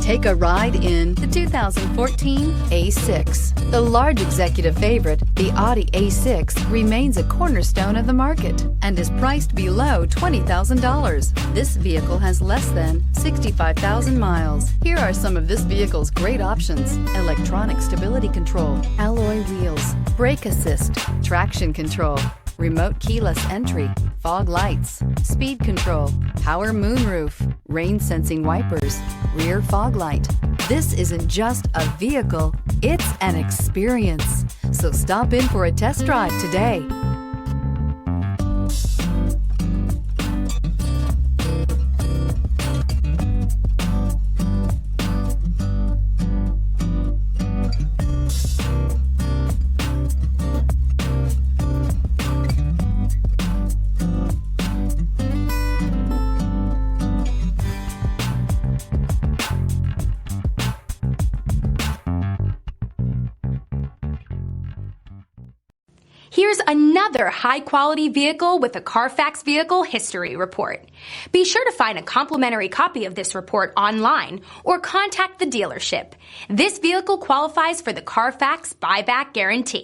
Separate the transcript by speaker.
Speaker 1: Take a ride in the 2014 A6. The large executive favorite, the Audi A6, remains a cornerstone of the market and is priced below $20,000. This vehicle has less than 65,000 miles. Here are some of this vehicle's great options: electronic stability control, alloy wheels, brake assist, traction control, remote keyless entry, fog lights, speed control, power moonroof, rain sensing wipers, rear fog light. This isn't just a vehicle, it's an experience. So stop in for a test drive today.
Speaker 2: Here's another high-quality vehicle with a CARFAX Vehicle History Report. Be sure to find a complimentary copy of this report online or contact the dealership. This vehicle qualifies for the CARFAX Buyback Guarantee.